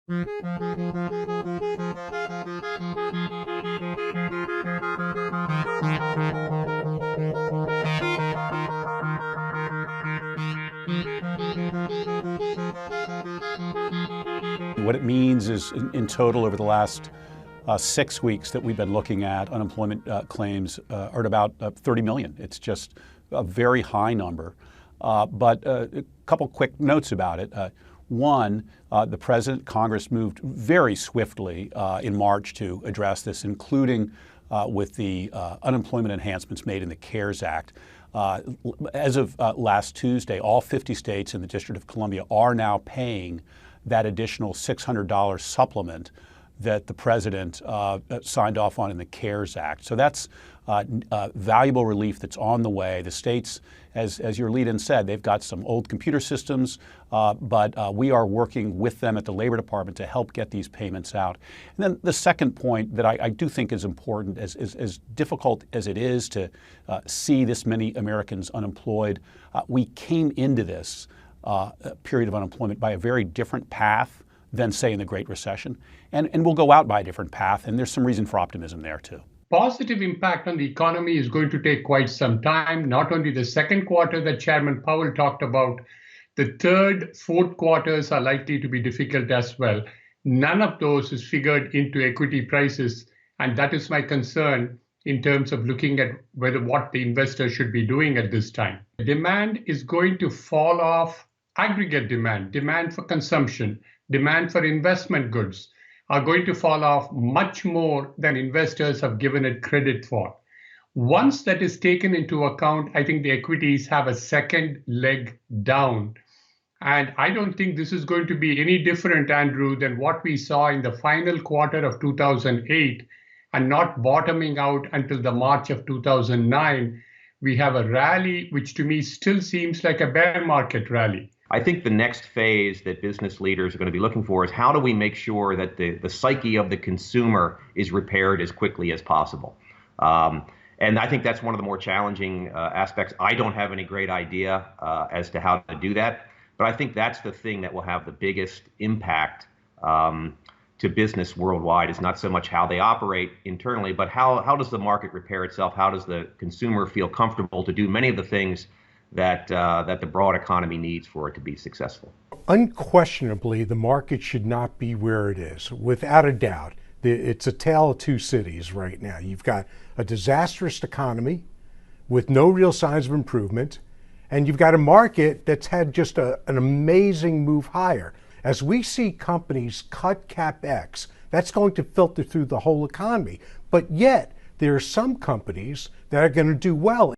What it means is, in total, over the last 6 weeks that we've been looking at, unemployment claims are at about 30 million. It's just a very high number. But a couple quick notes about it. One, the President, Congress moved very swiftly in March to address this, including with the unemployment enhancements made in the CARES Act. As of last Tuesday, all 50 states and the District of Columbia are now paying that additional $600 supplement that the President signed off on in the CARES Act. So that's valuable relief that's on the way. The states, as your lead-in said, they've got some old computer systems, but we are working with them at the Labor Department to help get these payments out. And then the second point that I do think is important, as difficult as it is to see this many Americans unemployed, we came into this period of unemployment by a very different path than, say, in the Great Recession. And we'll go out by a different path, and there's some reason for optimism there, too. Positive impact on the economy is going to take quite some time. Not only the second quarter that Chairman Powell talked about, the third, fourth quarters are likely to be difficult as well. None of those is figured into equity prices, and that is my concern in terms of looking at what the investors should be doing at this time. Demand is going to fall off. Aggregate demand for consumption, demand for investment goods are going to fall off much more than investors have given it credit for. Once that is taken into account, I think the equities have a second leg down. And I don't think this is going to be any different, Andrew, than what we saw in the final quarter of 2008 and not bottoming out until the March of 2009. We have a rally, which to me still seems like a bear market rally. I think the next phase that business leaders are going to be looking for is how do we make sure that the psyche of the consumer is repaired as quickly as possible. And I think that's one of the more challenging aspects. I don't have any great idea as to how to do that, but I think that's the thing that will have the biggest impact to business worldwide, is not so much how they operate internally, but how does the market repair itself? How does the consumer feel comfortable to do many of the things that the broad economy needs for it to be successful? Unquestionably, the market should not be where it is. Without a doubt, it's a tale of two cities right now. You've got a disastrous economy with no real signs of improvement, and you've got a market that's had just an amazing move higher. As we see companies cut CapEx, that's going to filter through the whole economy. But yet, there are some companies that are going to do well.